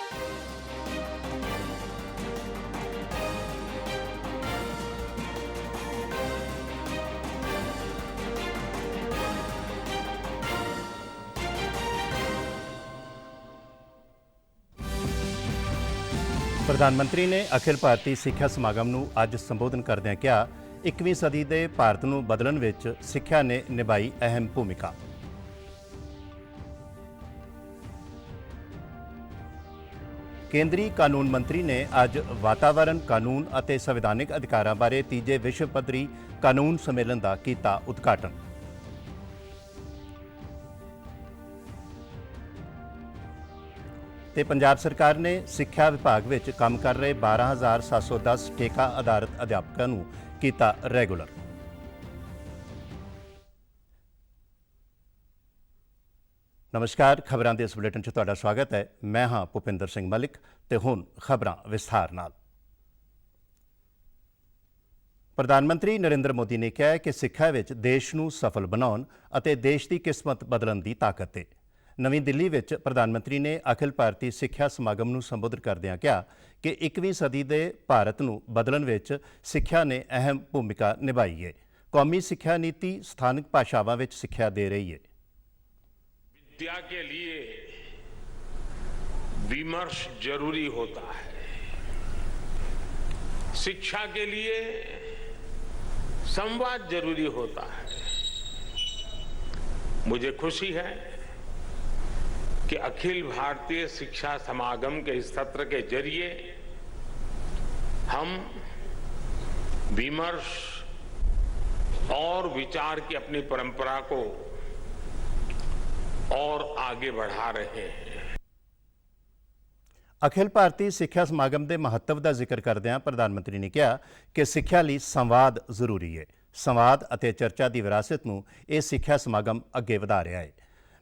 प्रधानमंत्री ने अखिल भारतीय सिक्ख्या समागम ਨੂੰ ਅੱਜ ਸੰਬੋਧਨ ਕਰਦਿਆਂ ਕਿਹਾ 21ਵੀਂ ਸਦੀ ਦੇ ਭਾਰਤ ਨੂੰ ਬਦਲਣ ਵਿੱਚ ਸਿੱਖਿਆ ਨੇ ਨਿਭਾਈ ਅਹਿਮ ਭੂਮਿਕਾ। ਕੇਂਦਰੀ ਕਾਨੂੰਨ ਮੰਤਰੀ ਨੇ ਅੱਜ ਵਾਤਾਵਰਣ ਕਾਨੂੰਨ ਅਤੇ ਸੰਵਿਧਾਨਿਕ ਅਧਿਕਾਰਾਂ ਬਾਰੇ ਤੀਜੇ ਵਿਸ਼ਵ ਪੱਧਰੀ ਕਾਨੂੰਨ ਸੰਮੇਲਨ ਦਾ ਕੀਤਾ ਉਦਘਾਟਨ। ਤੇ ਪੰਜਾਬ ਸਰਕਾਰ ਨੇ ਸਿੱਖਿਆ ਵਿਭਾਗ ਵਿੱਚ ਕੰਮ ਕਰ ਰਹੇ 12,710 ਠੇਕਾ ਆਧਾਰਿਤ ਅਧਿਆਪਕਾਂ ਨੂੰ ਕੀਤਾ ਰੈਗੂਲਰ। ਨਮਸਕਾਰ, ਖਬਰਾਂ ਦੇ ਇਸ ਬੁਲੇਟਿਨ 'ਚ ਤੁਹਾਡਾ ਸਵਾਗਤ ਹੈ। ਮੈਂ ਹਾਂ ਭੁਪਿੰਦਰ ਸਿੰਘ ਮਲਿਕ ਤੇ ਹੁਣ ਖਬਰਾਂ ਵਿਸਥਾਰ ਨਾਲ। ਪ੍ਰਧਾਨ ਮੰਤਰੀ ਨਰਿੰਦਰ ਮੋਦੀ ਨੇ ਕਿਹਾ ਹੈ ਕਿ ਸਿੱਖਿਆ ਵਿੱਚ ਦੇਸ਼ ਨੂੰ ਸਫਲ ਬਣਾਉਣ ਅਤੇ ਦੇਸ਼ ਦੀ ਕਿਸਮਤ ਬਦਲਣ ਦੀ ਤਾਕਤ ਹੈ। ਨਵੀਂ ਦਿੱਲੀ ਵਿੱਚ ਪ੍ਰਧਾਨ ਮੰਤਰੀ ਨੇ ਅਖਿਲ ਭਾਰਤੀ ਸਿੱਖਿਆ ਸਮਾਗਮ ਨੂੰ ਸੰਬੋਧਨ ਕਰਦਿਆਂ ਕਿਹਾ ਕਿ 21ਵੀਂ ਸਦੀ ਦੇ ਭਾਰਤ ਨੂੰ ਬਦਲਣ ਵਿੱਚ ਸਿੱਖਿਆ ਨੇ ਅਹਿਮ ਭੂਮਿਕਾ ਨਿਭਾਈ ਹੈ। ਕੌਮੀ ਸਿੱਖਿਆ ਨੀਤੀ ਸਥਾਨਕ ਭਾਸ਼ਾਵਾਂ ਵਿੱਚ ਸਿੱਖਿਆ ਦੇ ਰਹੀ ਹੈ। विद्या के लिए विमर्श जरूरी होता है, शिक्षा के लिए संवाद जरूरी होता है। मुझे खुशी है कि अखिल भारतीय शिक्षा समागम के इस सत्र के जरिए हम विमर्श और विचार की अपनी परंपरा को और आगे बढ़ा रहे हैं। ਅਖਿਲ ਭਾਰਤੀ ਸਿੱਖਿਆ ਸਮਾਗਮ ਦੇ ਮਹੱਤਵ ਦਾ ਜ਼ਿਕਰ ਕਰਦਿਆਂ ਪ੍ਰਧਾਨ ਮੰਤਰੀ ਨੇ ਕਿਹਾ ਕਿ ਸਿੱਖਿਆ ਲਈ ਸੰਵਾਦ ਜ਼ਰੂਰੀ ਹੈ। ਸੰਵਾਦ ਅਤੇ ਚਰਚਾ ਦੀ ਵਿਰਾਸਤ ਨੂੰ ਇਹ ਸਿੱਖਿਆ ਸਮਾਗਮ ਅੱਗੇ ਵਧਾ ਰਿਹਾ ਹੈ।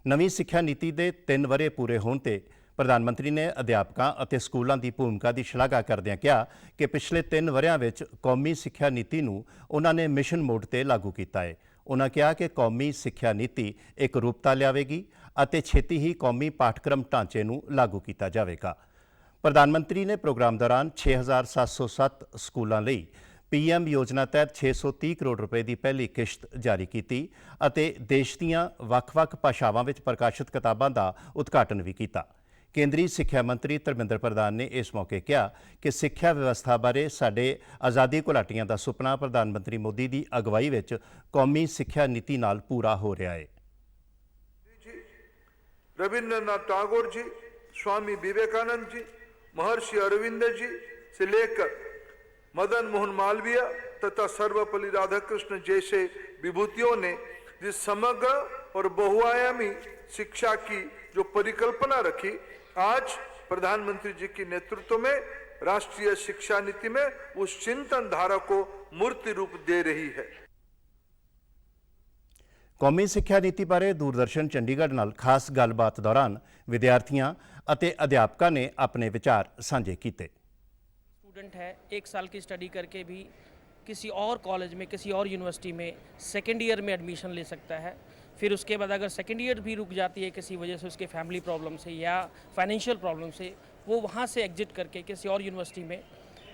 ਨਵੀਂ ਸਿੱਖਿਆ ਨੀਤੀ ਦੇ 3 ਵਰ੍ਹੇ ਪੂਰੇ ਹੋਣ ਤੇ ਪ੍ਰਧਾਨ ਮੰਤਰੀ ਨੇ ਅਧਿਆਪਕਾਂ ਅਤੇ ਸਕੂਲਾਂ ਦੀ ਭੂਮਿਕਾ ਦੀ ਸ਼ਲਾਘਾ ਕਰਦਿਆਂ ਕਿਹਾ ਕਿ ਪਿਛਲੇ 3 ਵਰ੍ਹਿਆਂ ਵਿੱਚ ਕੌਮੀ ਸਿੱਖਿਆ ਨੀਤੀ ਨੂੰ ਉਹਨਾਂ ਨੇ ਮਿਸ਼ਨ ਮੋਡ ਤੇ ਲਾਗੂ ਕੀਤਾ ਹੈ। ਉਹਨਾਂ ਕਿਹਾ ਕਿ ਕੌਮੀ ਸਿੱਖਿਆ ਨੀਤੀ ਇੱਕ ਰੂਪਤਾ ਲਿਆਵੇਗੀ ਅਤੇ ਛੇਤੀ ਹੀ ਕੌਮੀ ਪਾਠਕ੍ਰਮ ਢਾਂਚੇ ਨੂੰ ਲਾਗੂ ਕੀਤਾ ਜਾਵੇਗਾ। ਪ੍ਰਧਾਨ ਮੰਤਰੀ ਨੇ ਪ੍ਰੋਗਰਾਮ ਦੌਰਾਨ 6,707 ਸਕੂਲਾਂ ਲਈ PM ਯੋਜਨਾ ਤਹਿਤ 630 ਕਰੋੜ ਰੁਪਏ ਦੀ ਪਹਿਲੀ ਕਿਸ਼ਤ ਜਾਰੀ ਕੀਤੀ ਅਤੇ ਦੇਸ਼ ਦੀਆਂ ਵੱਖ-ਵੱਖ ਭਾਸ਼ਾਵਾਂ ਵਿੱਚ ਪ੍ਰਕਾਸ਼ਿਤ ਕਿਤਾਬਾਂ ਦਾ ਉਦਘਾਟਨ ਵੀ ਕੀਤਾ। ਕੇਂਦਰੀ ਸਿੱਖਿਆ ਮੰਤਰੀ ਧਰਮਿੰਦਰ ਪ੍ਰਧਾਨ ਨੇ ਇਸ ਮੌਕੇ ਕਿਹਾ ਕਿ ਸਿੱਖਿਆ ਵਿਵਸਥਾ ਬਾਰੇ ਸਾਡੇ ਆਜ਼ਾਦੀ ਘੁਲਾਟੀਆਂ ਦਾ ਸੁਪਨਾ ਪ੍ਰਧਾਨ ਮੰਤਰੀ ਮੋਦੀ ਦੀ ਅਗਵਾਈ ਵਿੱਚ ਕੌਮੀ ਸਿੱਖਿਆ ਨੀਤੀ ਨਾਲ ਪੂਰਾ ਹੋ ਰਿਹਾ ਹੈ। रविंद्रनाथ टैगोर जी, स्वामी विवेकानंद जी, महर्षि अरविंद जी से लेकर मदन मोहन मालवीय तथा सर्वपल्ली राधाकृष्ण जैसे विभूतियों ने जिस समग्र और बहुआयामी शिक्षा की जो परिकल्पना रखी, आज प्रधानमंत्री जी के नेतृत्व में राष्ट्रीय शिक्षा नीति में उस चिंतन धारा को मूर्ति रूप दे रही है। ਕੌਮੀ ਸਿੱਖਿਆ ਨੀਤੀ ਬਾਰੇ ਦੂਰਦਰਸ਼ਨ ਚੰਡੀਗੜ੍ਹ ਨਾਲ ਖਾਸ ਗੱਲਬਾਤ ਦੌਰਾਨ ਵਿਦਿਆਰਥੀਆਂ ਅਤੇ ਅਧਿਆਪਕਾਂ ਨੇ ਆਪਣੇ ਵਿਚਾਰ ਸਾਂਝੇ ਕੀਤੇ। स्टूडेंट है 1 साल की स्टडी करके भी किसी और कॉलेज में किसी और यूनिवर्सिटी में सेकेंड ईयर में एडमिशन ले सकता है। फिर उसके बाद अगर सेकेंड ईयर भी रुक जाती है किसी वजह से, उसके फैमिली प्रॉब्लम से या फाइनेंशियल प्रॉब्लम से, वो वहाँ से एग्जिट करके किसी और यूनिवर्सिटी में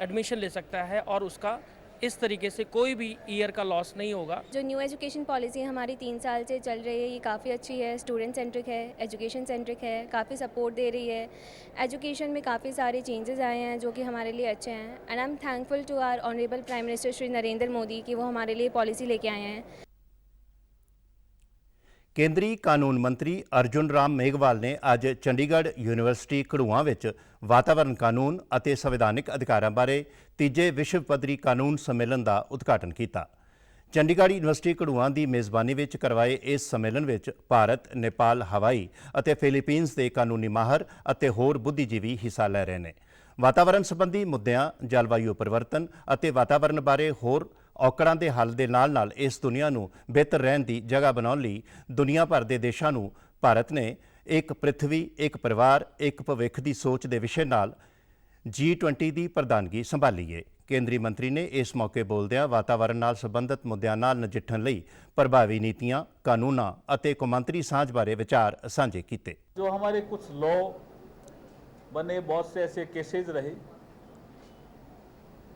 एडमिशन ले सकता है और उसका इस तरीके से कोई भी ईयर का लॉस नहीं होगा। जो न्यू एजुकेशन पॉलिसी हमारी 3 साल से चल रही है, ये काफ़ी अच्छी है, स्टूडेंट सेंट्रिक है, एजुकेशन सेंट्रिक है, काफ़ी सपोर्ट दे रही है। एजुकेशन में काफ़ी सारे चेंजेस आए हैं जो कि हमारे लिए अच्छे हैं and I am thankful to our honourable prime minister Shri Narendra Modi कि वो हमारे लिए पॉलिसी लेके आए हैं। ਕੇਂਦਰੀ ਕਾਨੂੰਨ ਮੰਤਰੀ ਅਰਜੁਨ ਰਾਮ ਮੇਘਵਾਲ ਨੇ ਅੱਜ ਚੰਡੀਗੜ੍ਹ ਯੂਨੀਵਰਸਿਟੀ ਘੜੂਆਂ ਵਿੱਚ ਵਾਤਾਵਰਣ ਕਾਨੂੰਨ ਅਤੇ ਸੰਵਿਧਾਨਿਕ ਅਧਿਕਾਰਾਂ ਬਾਰੇ ਤੀਜੇ ਵਿਸ਼ਵ ਪੱਧਰੀ ਕਾਨੂੰਨ ਸੰਮੇਲਨ ਦਾ ਉਦਘਾਟਨ ਕੀਤਾ। ਚੰਡੀਗੜ੍ਹ ਯੂਨੀਵਰਸਿਟੀ ਘੜੂਆਂ ਦੀ ਮੇਜ਼ਬਾਨੀ ਵਿੱਚ ਕਰਵਾਏ ਇਸ ਸੰਮੇਲਨ ਵਿੱਚ ਭਾਰਤ, ਨੇਪਾਲ, ਹਵਾਈ ਅਤੇ ਫਿਲੀਪੀਨਜ਼ ਦੇ ਕਾਨੂੰਨੀ ਮਾਹਰ ਅਤੇ ਹੋਰ ਬੁੱਧੀਜੀਵੀ ਹਿੱਸਾ ਲੈ ਰਹੇ ਨੇ। ਵਾਤਾਵਰਣ ਸੰਬੰਧੀ ਮੁੱਦਿਆਂ, ਜਲਵਾਯੂ ਪਰਿਵਰਤਨ ਅਤੇ ਵਾਤਾਵਰਣ ਬਾਰੇ ਹੋਰ ਔਕੜਾਂ ਦੇ ਹੱਲ ਦੇ ਨਾਲ-ਨਾਲ ਇਸ ਦੁਨੀਆ ਨੂੰ ਬਿਹਤਰ ਰਹਿਣ ਦੀ ਜਗ੍ਹਾ ਬਣਾਉਣ ਲਈ ਦੁਨੀਆ ਭਰ ਦੇ ਦੇਸ਼ਾਂ ਨੂੰ ਭਾਰਤ ਨੇ ਇੱਕ ਪ੍ਰਿਥਵੀ, ਇੱਕ ਪਰਿਵਾਰ, ਇੱਕ ਭਵਿੱਖ ਦੀ ਸੋਚ ਦੇ ਵਿਸ਼ੇ ਨਾਲ G20 ਦੀ ਪ੍ਰਧਾਨਗੀ ਸੰਭਾਲੀ ਹੈ। ਕੇਂਦਰੀ ਮੰਤਰੀ ਨੇ ਇਸ ਮੌਕੇ ਬੋਲਦਿਆਂ ਵਾਤਾਵਰਣ ਨਾਲ ਸੰਬੰਧਿਤ ਮੁੱਦਿਆਂ ਨਾਲ ਨਜਿੱਠਣ ਲਈ ਪ੍ਰਭਾਵੀ ਨੀਤੀਆਂ, ਕਾਨੂੰਨਾਂ ਅਤੇ ਕੌਮਾਂਤਰੀ ਸਾਂਝ ਬਾਰੇ ਵਿਚਾਰ ਸਾਂਝੇ ਕੀਤੇ। ਜੋ ਹਮਾਰੇ ਕੁਝ ਲॉ बने, बहुत से ऐसे केसेज रहे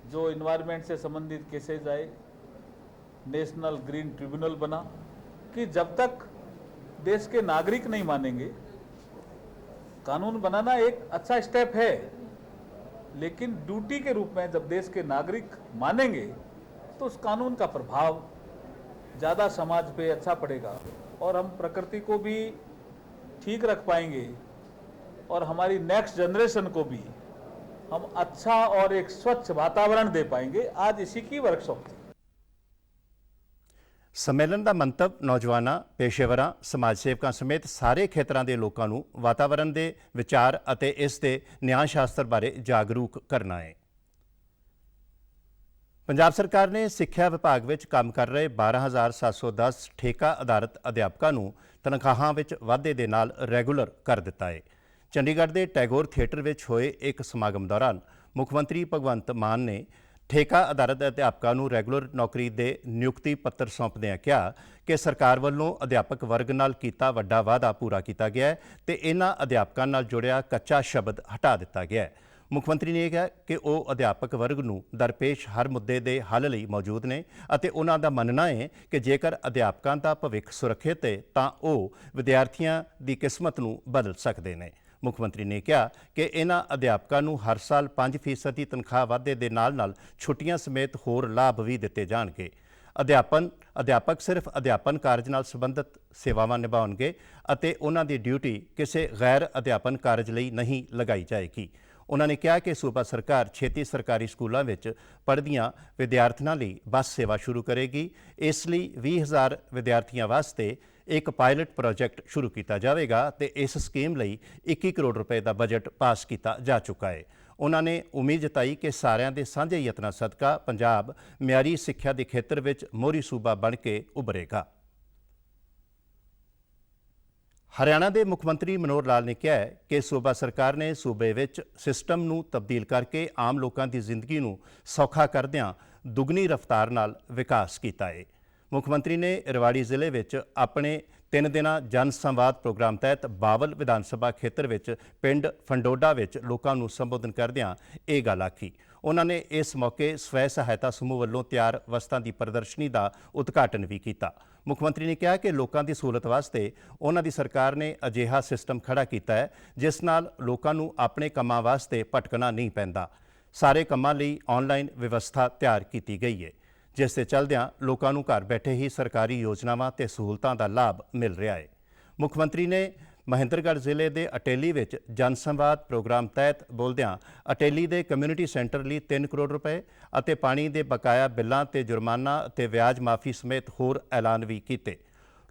जो इन्वायरमेंट से संबंधित केसेज आए, नेशनल ग्रीन ट्रिब्यूनल बना कि जब तक देश के नागरिक नहीं मानेंगे, कानून बनाना एक अच्छा स्टेप है, लेकिन ड्यूटी के रूप में जब देश के नागरिक मानेंगे तो उस कानून का प्रभाव ज़्यादा समाज पे अच्छा पड़ेगा और हम प्रकृति को भी ठीक रख पाएंगे और हमारी नेक्स्ट जनरेशन को भी हम अच्छा और एक स्वच्छ वातावरण दे पाएंगे। आज इसी की वर्कशॉप थी। ਸੰਮੇਲਨ ਦਾ ਮੰਤਵ ਨੌਜਵਾਨਾਂ, ਪੇਸ਼ੇਵਰਾਂ, ਸਮਾਜ ਸੇਵਕਾਂ ਸਮੇਤ ਸਾਰੇ ਖੇਤਰਾਂ ਦੇ ਲੋਕਾਂ ਨੂੰ ਵਾਤਾਵਰਣ ਦੇ ਵਿਚਾਰ ਅਤੇ ਇਸ ਦੇ ਨਿਆਂ ਸ਼ਾਸਤਰ ਬਾਰੇ ਜਾਗਰੂਕ ਕਰਨਾ ਹੈ। ਪੰਜਾਬ ਸਰਕਾਰ ਨੇ ਸਿੱਖਿਆ ਵਿਭਾਗ ਵਿੱਚ ਕੰਮ ਕਰ ਰਹੇ 12,710 ਠੇਕਾ ਆਧਾਰਿਤ ਅਧਿਆਪਕਾਂ ਨੂੰ ਤਨਖਾਹਾਂ ਵਿੱਚ ਵਾਧੇ ਦੇ ਨਾਲ ਰੈਗੂਲਰ ਕਰ ਦਿੱਤਾ ਹੈ। ਚੰਡੀਗੜ੍ਹ ਦੇ ਟੈਗੋਰ ਥੀਏਟਰ ਵਿੱਚ ਹੋਏ ਇੱਕ ਸਮਾਗਮ ਦੌਰਾਨ ਮੁੱਖ ਮੰਤਰੀ ਭਗਵੰਤ ਮਾਨ ਨੇ ਠੇਕਾ ਆਧਾਰਿਤ ਅਧਿਆਪਕਾਂ ਨੂੰ ਰੈਗੂਲਰ ਨੌਕਰੀ ਦੇ ਨਿਯੁਕਤੀ ਪੱਤਰ ਸੌਂਪਦਿਆਂ ਕਿਹਾ ਕਿ ਸਰਕਾਰ ਵੱਲੋਂ ਅਧਿਆਪਕ ਵਰਗ ਨਾਲ ਕੀਤਾ ਵੱਡਾ ਵਾਅਦਾ ਪੂਰਾ ਕੀਤਾ ਗਿਆ ਹੈ ਤੇ ਇਹਨਾਂ ਅਧਿਆਪਕਾਂ ਨਾਲ ਜੁੜਿਆ ਕੱਚਾ ਸ਼ਬਦ ਹਟਾ ਦਿੱਤਾ ਗਿਆ ਹੈ। ਮੁੱਖ ਮੰਤਰੀ ਨੇ ਕਿਹਾ ਕਿ ਉਹ ਅਧਿਆਪਕ ਵਰਗ ਨੂੰ ਦਰਪੇਸ਼ ਹਰ ਮੁੱਦੇ ਦੇ ਹੱਲ ਲਈ ਮੌਜੂਦ ਨੇ ਅਤੇ ਉਹਨਾਂ ਦਾ ਮੰਨਣਾ ਹੈ ਕਿ ਜੇਕਰ ਅਧਿਆਪਕਾਂ ਦਾ ਭਵਿੱਖ ਸੁਰੱਖਿਅਤ ਹੈ ਤਾਂ ਉਹ ਵਿਦਿਆਰਥੀਆਂ ਦੀ ਕਿਸਮਤ ਨੂੰ ਬਦਲ ਸਕਦੇ ਨੇ। ਮੁੱਖ ਮੰਤਰੀ ਨੇ ਕਿਹਾ ਕਿ ਇਹਨਾਂ ਅਧਿਆਪਕਾਂ ਨੂੰ ਹਰ ਸਾਲ 5% ਤਨਖਾਹ ਵਾਧੇ ਦੇ ਨਾਲ ਛੁੱਟੀਆਂ ਸਮੇਤ ਹੋਰ ਲਾਭ ਵੀ ਦਿੱਤੇ ਜਾਣਗੇ। ਅਧਿਆਪਕ ਸਿਰਫ ਅਧਿਆਪਨ ਕਾਰਜ ਨਾਲ ਸੰਬੰਧਿਤ ਸੇਵਾਵਾਂ ਨਿਭਾਉਣਗੇ ਅਤੇ ਉਹਨਾਂ ਦੀ ਡਿਊਟੀ ਕਿਸੇ ਗੈਰ ਅਧਿਆਪਨ ਕਾਰਜ ਲਈ ਨਹੀਂ ਲਗਾਈ ਜਾਏਗੀ। ਉਹਨਾਂ ਨੇ ਕਿਹਾ ਕਿ ਸੂਬਾ ਸਰਕਾਰ ਛੇਤੀ ਸਰਕਾਰੀ ਸਕੂਲਾਂ ਵਿੱਚ ਪੜ੍ਹਦੀਆਂ ਵਿਦਿਆਰਥਣਾਂ ਲਈ ਬੱਸ ਸੇਵਾ ਸ਼ੁਰੂ ਕਰੇਗੀ। ਇਸ ਲਈ 20,000 ਵਿਦਿਆਰਥੀਆਂ ਵਾਸਤੇ ਇੱਕ ਪਾਇਲਟ ਪ੍ਰੋਜੈਕਟ ਸ਼ੁਰੂ ਕੀਤਾ ਜਾਵੇਗਾ ਤੇ ਇਸ ਸਕੀਮ ਲਈ 21 ਕਰੋੜ ਰੁਪਏ ਦਾ ਬਜਟ ਪਾਸ ਕੀਤਾ ਜਾ ਚੁੱਕਾ ਹੈ। ਉਹਨਾਂ ਨੇ ਉਮੀਦ ਜਤਾਈ ਕਿ ਸਾਰਿਆਂ ਦੇ ਸਾਂਝੇ ਯਤਨਾਂ ਸਦਕਾ ਪੰਜਾਬ ਮਿਆਰੀ ਸਿੱਖਿਆ ਦੇ ਖੇਤਰ ਵਿੱਚ ਮੋਹਰੀ ਸੂਬਾ ਬਣ ਕੇ ਉਭਰੇਗਾ। ਹਰਿਆਣਾ ਦੇ ਮੁੱਖ ਮੰਤਰੀ ਮਨੋਹਰ ਲਾਲ ਨੇ ਕਿਹਾ ਹੈ ਕਿ ਸੂਬਾ ਸਰਕਾਰ ਨੇ ਸੂਬੇ ਵਿੱਚ ਸਿਸਟਮ ਨੂੰ ਤਬਦੀਲ ਕਰਕੇ ਆਮ ਲੋਕਾਂ ਦੀ ਜ਼ਿੰਦਗੀ ਨੂੰ ਸੌਖਾ ਕਰਦਿਆਂ ਦੁੱਗਣੀ ਰਫ਼ਤਾਰ ਨਾਲ ਵਿਕਾਸ ਕੀਤਾ ਹੈ। ਮੁੱਖ ਮੰਤਰੀ ਨੇ ਰੇਵਾੜੀ ਜ਼ਿਲ੍ਹੇ ਵਿੱਚ ਆਪਣੇ 3 ਦਿਨਾਂ ਜਨ ਸੰਵਾਦ ਪ੍ਰੋਗਰਾਮ ਤਹਿਤ ਬਾਵਲ ਵਿਧਾਨ ਸਭਾ ਖੇਤਰ ਵਿੱਚ ਪਿੰਡ ਫੰਡੋਡਾ ਵਿੱਚ ਲੋਕਾਂ ਨੂੰ ਸੰਬੋਧਨ ਕਰਦਿਆਂ ਇਹ ਗੱਲ ਆਖੀ। ਉਹਨਾਂ ਨੇ ਇਸ ਮੌਕੇ ਸਵੈ ਸਹਾਇਤਾ ਸਮੂਹ ਵੱਲੋਂ ਤਿਆਰ ਵਸਤਾਂ ਦੀ ਪ੍ਰਦਰਸ਼ਨੀ ਦਾ ਉਦਘਾਟਨ ਵੀ ਕੀਤਾ। ਮੁੱਖ ਮੰਤਰੀ ਨੇ ਕਿਹਾ ਕਿ ਲੋਕਾਂ ਦੀ ਸਹੂਲਤ ਵਾਸਤੇ ਉਹਨਾਂ ਦੀ ਸਰਕਾਰ ਨੇ ਅਜਿਹਾ ਸਿਸਟਮ ਖੜਾ ਕੀਤਾ ਹੈ ਜਿਸ ਨਾਲ ਲੋਕਾਂ ਨੂੰ ਆਪਣੇ ਕੰਮਾਂ ਵਾਸਤੇ ਭਟਕਣਾ ਨਹੀਂ ਪੈਂਦਾ। ਸਾਰੇ ਕੰਮਾਂ ਲਈ ਆਨਲਾਈਨ ਵਿਵਸਥਾ ਤਿਆਰ ਕੀਤੀ ਗਈ ਹੈ ਜਿਸ ਦੇ ਚਲਦਿਆਂ ਲੋਕਾਂ ਨੂੰ ਘਰ ਬੈਠੇ ਹੀ ਸਰਕਾਰੀ ਯੋਜਨਾਵਾਂ ਤੇ ਸਹੂਲਤਾਂ ਦਾ ਲਾਭ ਮਿਲ ਰਿਹਾ ਹੈ। ਮੁੱਖ ਮੰਤਰੀ ਨੇ ਮਹਿੰਦਰਗੜ੍ਹ ਜ਼ਿਲ੍ਹੇ ਦੇ ਅਟੇਲੀ ਵਿੱਚ ਜਨ ਸੰਵਾਦ ਪ੍ਰੋਗਰਾਮ ਤਹਿਤ ਬੋਲਦਿਆਂ ਅਟੇਲੀ ਦੇ ਕਮਿਊਨਿਟੀ ਸੈਂਟਰ ਲਈ 3 ਕਰੋੜ ਰੁਪਏ ਅਤੇ ਪਾਣੀ ਦੇ ਬਕਾਇਆ ਬਿੱਲਾਂ ਤੇ ਜੁਰਮਾਨਾ ਅਤੇ ਵਿਆਜ ਮਾਫੀ ਸਮੇਤ ਹੋਰ ਐਲਾਨ ਵੀ ਕੀਤੇ।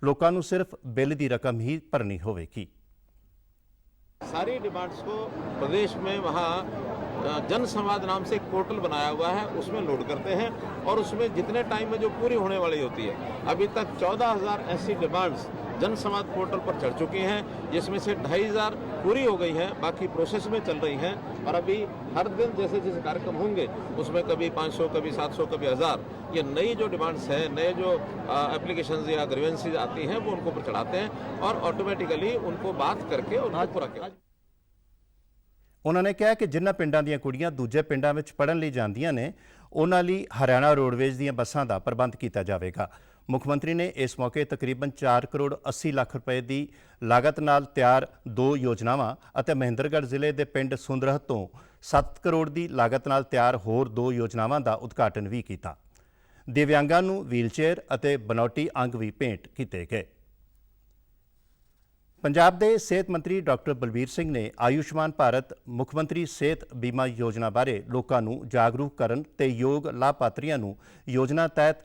ਲੋਕਾਂ ਨੂੰ ਸਿਰਫ ਬਿੱਲ ਦੀ ਰਕਮ ਹੀ ਭਰਨੀ ਹੋਵੇਗੀ। सारी डिमांड्स को प्रदेश में वहाँ जन संवाद नाम से एक पोर्टल बनाया हुआ है, उसमें लोड करते हैं और उसमें जितने टाइम में जो पूरी होने वाली होती है, अभी तक 14,000 ऐसी डिमांड्स जन संवाद पोर्टल पर चढ़ चुकी हैं, जिसमें से 2,500 पूरी हो गई हैं, बाकी प्रोसेस में चल रही हैं। और अभी हर दिन जैसे जैसे कार्यक्रम होंगे उसमें कभी 500, कभी 700, कभी 1,000 ये नई जो डिमांड्स हैं, नए जो एप्लीकेशंस या ग्रीवेंसीज आती हैं वो उनको ऊपर चढ़ाते हैं और ऑटोमेटिकली उनको बात करके उनको पूरा किया। ਉਹਨਾਂ ਨੇ ਕਿਹਾ ਕਿ ਜਿਨ੍ਹਾਂ ਪਿੰਡਾਂ ਦੀਆਂ ਕੁੜੀਆਂ ਦੂਜੇ ਪਿੰਡਾਂ ਵਿੱਚ ਪੜ੍ਹਨ ਲਈ ਜਾਂਦੀਆਂ ਨੇ ਉਹਨਾਂ ਲਈ ਹਰਿਆਣਾ ਰੋਡਵੇਜ਼ ਦੀਆਂ ਬੱਸਾਂ ਦਾ ਪ੍ਰਬੰਧ ਕੀਤਾ ਜਾਵੇਗਾ। ਮੁੱਖ ਮੰਤਰੀ ਨੇ ਇਸ ਮੌਕੇ ਤਕਰੀਬਨ 4 ਕਰੋੜ 80 ਲੱਖ ਰੁਪਏ ਦੀ ਲਾਗਤ ਨਾਲ ਤਿਆਰ 2 ਯੋਜਨਾਵਾਂ ਅਤੇ ਮਹਿੰਦਰਗੜ੍ਹ ਜ਼ਿਲ੍ਹੇ ਦੇ ਪਿੰਡ ਸੁੰਦਰਹ ਤੋਂ 7 ਕਰੋੜ ਦੀ ਲਾਗਤ ਨਾਲ ਤਿਆਰ ਹੋਰ 2 ਯੋਜਨਾਵਾਂ ਦਾ ਉਦਘਾਟਨ ਵੀ ਕੀਤਾ। ਦਿਵਿਆਂਗਾਂ ਨੂੰ ਵੀਲਚੇਅਰ ਅਤੇ ਬਨੌਟੀ ਅੰਗ ਵੀ ਭੇਂਟ ਕੀਤੇ ਗਏ। ਪੰਜਾਬ ਦੇ ਸਿਹਤ ਮੰਤਰੀ ਡਾਕਟਰ ਬਲਬੀਰ ਸਿੰਘ ਨੇ ਆਯੁਸ਼ਮਾਨ ਭਾਰਤ ਮੁੱਖ ਮੰਤਰੀ ਸਿਹਤ ਬੀਮਾ ਯੋਜਨਾ ਬਾਰੇ ਲੋਕਾਂ ਨੂੰ ਜਾਗਰੂਕ ਕਰਨ ਤੇ ਯੋਗ ਲਾਭਪਾਤਰੀਆਂ ਨੂੰ ਯੋਜਨਾ ਤਹਿਤ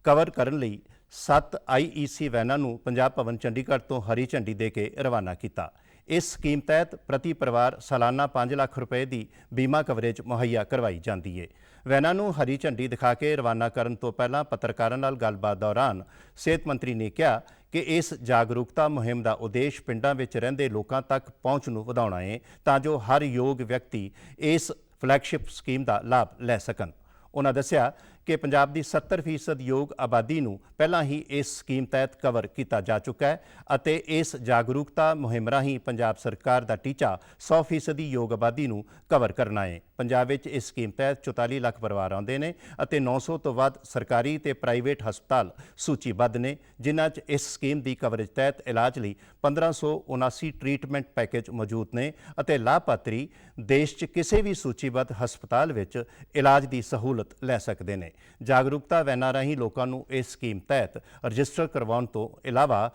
ਕਵਰ ਕਰਨ ਲਈ 7 IEC ਵੈਨਾਂ ਨੂੰ ਪੰਜਾਬ ਭਵਨ ਚੰਡੀਗੜ੍ਹ ਤੋਂ ਹਰੀ ਝੰਡੀ ਦੇ ਕੇ ਰਵਾਨਾ ਕੀਤਾ। ਇਸ ਸਕੀਮ ਤਹਿਤ ਪ੍ਰਤੀ ਪਰਿਵਾਰ ਸਾਲਾਨਾ 5 ਲੱਖ ਰੁਪਏ ਦੀ ਬੀਮਾ ਕਵਰੇਜ ਮੁਹੱਈਆ ਕਰਵਾਈ ਜਾਂਦੀ ਹੈ। ਵੈਨਾਂ ਨੂੰ ਹਰੀ ਝੰਡੀ ਦਿਖਾ ਕੇ ਰਵਾਨਾ ਕਰਨ ਤੋਂ ਪਹਿਲਾਂ ਪੱਤਰਕਾਰਾਂ ਨਾਲ ਗੱਲਬਾਤ ਦੌਰਾਨ ਸਿਹਤ ਮੰਤਰੀ ਨੇ ਕਿਹਾ ਕਿ ਇਸ ਜਾਗਰੂਕਤਾ ਮੁਹਿੰਮ ਦਾ ਉਦੇਸ਼ ਪਿੰਡਾਂ ਵਿੱਚ ਰਹਿੰਦੇ ਲੋਕਾਂ ਤੱਕ ਪਹੁੰਚ ਨੂੰ ਵਧਾਉਣਾ ਹੈ ਤਾਂ ਜੋ ਹਰ ਯੋਗ ਵਿਅਕਤੀ ਇਸ ਫਲੈਗਸ਼ਿਪ ਸਕੀਮ ਦਾ ਲਾਭ ਲੈ ਸਕਣ। ਉਹਨਾਂ ਦੱਸਿਆ ਕਿ ਪੰਜਾਬ ਦੀ 70% ਯੋਗ ਆਬਾਦੀ ਨੂੰ ਪਹਿਲਾਂ ਹੀ ਇਸ ਸਕੀਮ ਤਹਿਤ ਕਵਰ ਕੀਤਾ ਜਾ ਚੁੱਕਾ ਹੈ ਅਤੇ ਇਸ ਜਾਗਰੂਕਤਾ ਮੁਹਿੰਮ ਰਾਹੀਂ ਪੰਜਾਬ ਸਰਕਾਰ ਦਾ ਟੀਚਾ 100% ਯੋਗ ਆਬਾਦੀ ਨੂੰ ਕਵਰ ਕਰਨਾ ਹੈ। ਪੰਜਾਬ ਵਿੱਚ ਇਸ ਸਕੀਮ ਤਹਿਤ 44 ਲੱਖ ਪਰਿਵਾਰ ਆਉਂਦੇ ਨੇ ਅਤੇ 900 ਤੋਂ ਵੱਧ ਸਰਕਾਰੀ ਤੇ ਪ੍ਰਾਈਵੇਟ ਹਸਪਤਾਲ ਸੂਚੀਬੱਧ ਨੇ, ਜਿਨ੍ਹਾਂ 'ਚ ਇਸ ਸਕੀਮ ਦੀ ਕਵਰੇਜ ਤਹਿਤ ਇਲਾਜ ਲਈ 1579 ਟ੍ਰੀਟਮੈਂਟ ਪੈਕੇਜ ਮੌਜੂਦ ਨੇ ਅਤੇ ਲਾਭਪਾਤਰੀ ਦੇਸ਼ 'ਚ ਕਿਸੇ ਵੀ ਸੂਚੀਬੱਧ ਹਸਪਤਾਲ ਵਿੱਚ ਇਲਾਜ ਦੀ ਸਹੂਲਤ ਲੈ ਸਕਦੇ ਨੇ। ਜਾਗਰੂਕਤਾ ਵੈਨਾਂ ਰਾਹੀਂ ਲੋਕਾਂ ਨੂੰ ਇਸ ਸਕੀਮ ਤਹਿਤ ਰਜਿਸਟਰ ਕਰਵਾਉਣ ਤੋਂ ਇਲਾਵਾ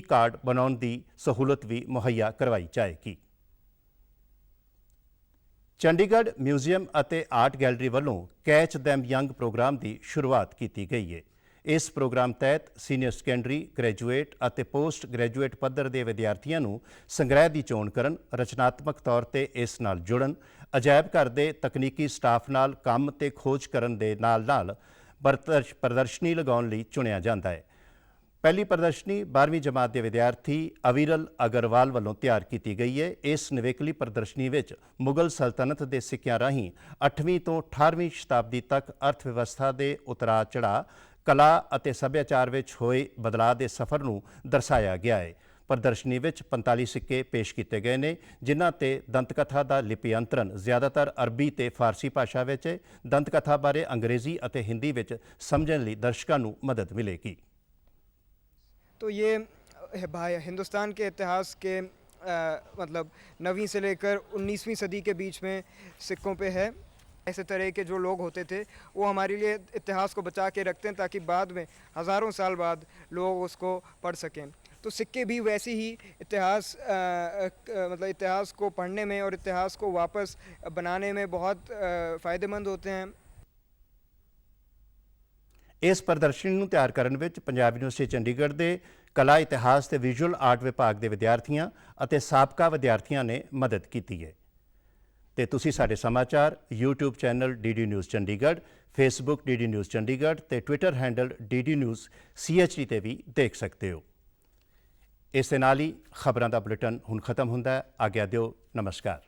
ਕਾਰਡ ਬਣਾਉਣ ਦੀ ਸਹੂਲਤ ਵੀ ਮੁਹੱਈਆ ਕਰਵਾਈ ਜਾਏਗੀ। ਚੰਡੀਗੜ੍ਹ ਮਿਊਜ਼ੀਅਮ ਅਤੇ ਆਰਟ ਗੈਲਰੀ ਵੱਲੋਂ ਕੈਚ ਦੈਮ ਯੰਗ ਪ੍ਰੋਗਰਾਮ ਦੀ ਸ਼ੁਰੂਆਤ ਕੀਤੀ ਗਈ ਹੈ। ਇਸ ਪ੍ਰੋਗਰਾਮ ਤਹਿਤ ਸੀਨੀਅਰ ਸੈਕੰਡਰੀ, ਗ੍ਰੈਜੂਏਟ ਅਤੇ ਪੋਸਟ ਗ੍ਰੈਜੂਏਟ ਪੱਧਰ ਦੇ ਵਿਦਿਆਰਥੀਆਂ ਨੂੰ ਸੰਗ੍ਰਹਿ ਦੀ ਚੋਣ ਕਰਨ, ਰਚਨਾਤਮਕ ਤੌਰ ਤੇ ਇਸ ਨਾਲ ਜੁੜਨ, ਅਜਾਇਬ ਘਰ ਦੇ ਤਕਨੀਕੀ ਸਟਾਫ ਨਾਲ ਕੰਮ ਤੇ ਖੋਜ ਕਰਨ ਦੇ ਨਾਲ ਪ੍ਰਦਰਸ਼ਨੀ ਲਗਾਉਣ ਲਈ ਚੁਣਿਆ ਜਾਂਦਾ ਹੈ। ਪਹਿਲੀ ਪ੍ਰਦਰਸ਼ਨੀ 12ਵੀਂ ਜਮਾਤ ਦੇ ਵਿਦਿਆਰਥੀ ਅਵਿਰਲ ਅਗਰਵਾਲ ਵੱਲੋਂ ਤਿਆਰ ਕੀਤੀ ਗਈ ਹੈ। ਇਸ ਨਿਵੇਕਲੀ ਪ੍ਰਦਰਸ਼ਨੀ ਵਿੱਚ ਮੁਗਲ ਸਲਤਨਤ ਦੇ ਸਿੱਕਿਆਂ ਰਾਹੀਂ 8ਵੀਂ ਤੋਂ 18ਵੀਂ ਸ਼ਤਾਬਦੀ ਤੱਕ ਅਰਥ ਵਿਵਸਥਾ ਦੇ ਉਤਰਾਅ ਚੜ੍ਹਾਅ, ਕਲਾ ਅਤੇ ਸੱਭਿਆਚਾਰ ਵਿੱਚ ਹੋਏ ਬਦਲਾਅ ਦੇ ਸਫ਼ਰ ਨੂੰ ਦਰਸਾਇਆ ਗਿਆ ਹੈ। ਪ੍ਰਦਰਸ਼ਨੀ ਵਿੱਚ 45 ਸਿੱਕੇ ਪੇਸ਼ ਕੀਤੇ ਗਏ ਨੇ, ਜਿਨ੍ਹਾਂ ਤੇ ਦੰਤਕਥਾ ਦਾ ਲਿਪੀ ਅੰਤਰਨ ਜ਼ਿਆਦਾਤਰ ਅਰਬੀ ਤੇ ਫਾਰਸੀ ਭਾਸ਼ਾ ਵਿੱਚ ਹੈ। ਦੰਤਕਥਾ ਬਾਰੇ ਅੰਗਰੇਜ਼ੀ ਅਤੇ ਹਿੰਦੀ ਵਿੱਚ ਸਮਝਣ ਲਈ ਦਰਸ਼ਕਾਂ ਨੂੰ ਮਦਦ ਮਿਲੇਗੀ। तो ये हिंदुस्तान के इतिहास के मतलब 9वीं से लेकर 19वीं सदी के बीच में सिक्कों पे है। ऐसे तरह के जो लोग होते थे वो हमारे लिए इतिहास को बचा के रखते हैं ताकि बाद में हज़ारों साल बाद लोग उसको पढ़ सकें। तो सिक्के भी वैसे ही इतिहास मतलब इतिहास को पढ़ने में और इतिहास को वापस बनाने में बहुत फ़ायदेमंद होते हैं। ਇਸ ਪ੍ਰਦਰਸ਼ਨੀ ਨੂੰ ਤਿਆਰ ਕਰਨ ਵਿੱਚ ਪੰਜਾਬ ਯੂਨੀਵਰਸਿਟੀ ਚੰਡੀਗੜ੍ਹ ਦੇ ਕਲਾ, ਇਤਿਹਾਸ ਤੇ ਵਿਜ਼ੂਅਲ ਆਰਟ ਵਿਭਾਗ ਦੇ ਵਿਦਿਆਰਥੀਆਂ ਅਤੇ ਸਾਬਕਾ ਵਿਦਿਆਰਥੀਆਂ ਨੇ ਮਦਦ ਕੀਤੀ ਹੈ। ਤੇ ਤੁਸੀਂ ਸਾਡੇ ਸਮਾਚਾਰ YouTube channel DD news Chandigarh, Facebook DD news Chandigarh ਤੇ Twitter handle DD news CHD ਤੇ ਵੀ ਦੇਖ ਸਕਦੇ ਹੋ। ਇਸ ਦੇ ਨਾਲ ਹੀ ਖਬਰਾਂ ਦਾ ਬੁਲੇਟਿਨ ਹੁਣ ਖਤਮ ਹੁੰਦਾ ਹੈ। ਆਗਿਆ ਦਿਓ। ਨਮਸਕਾਰ।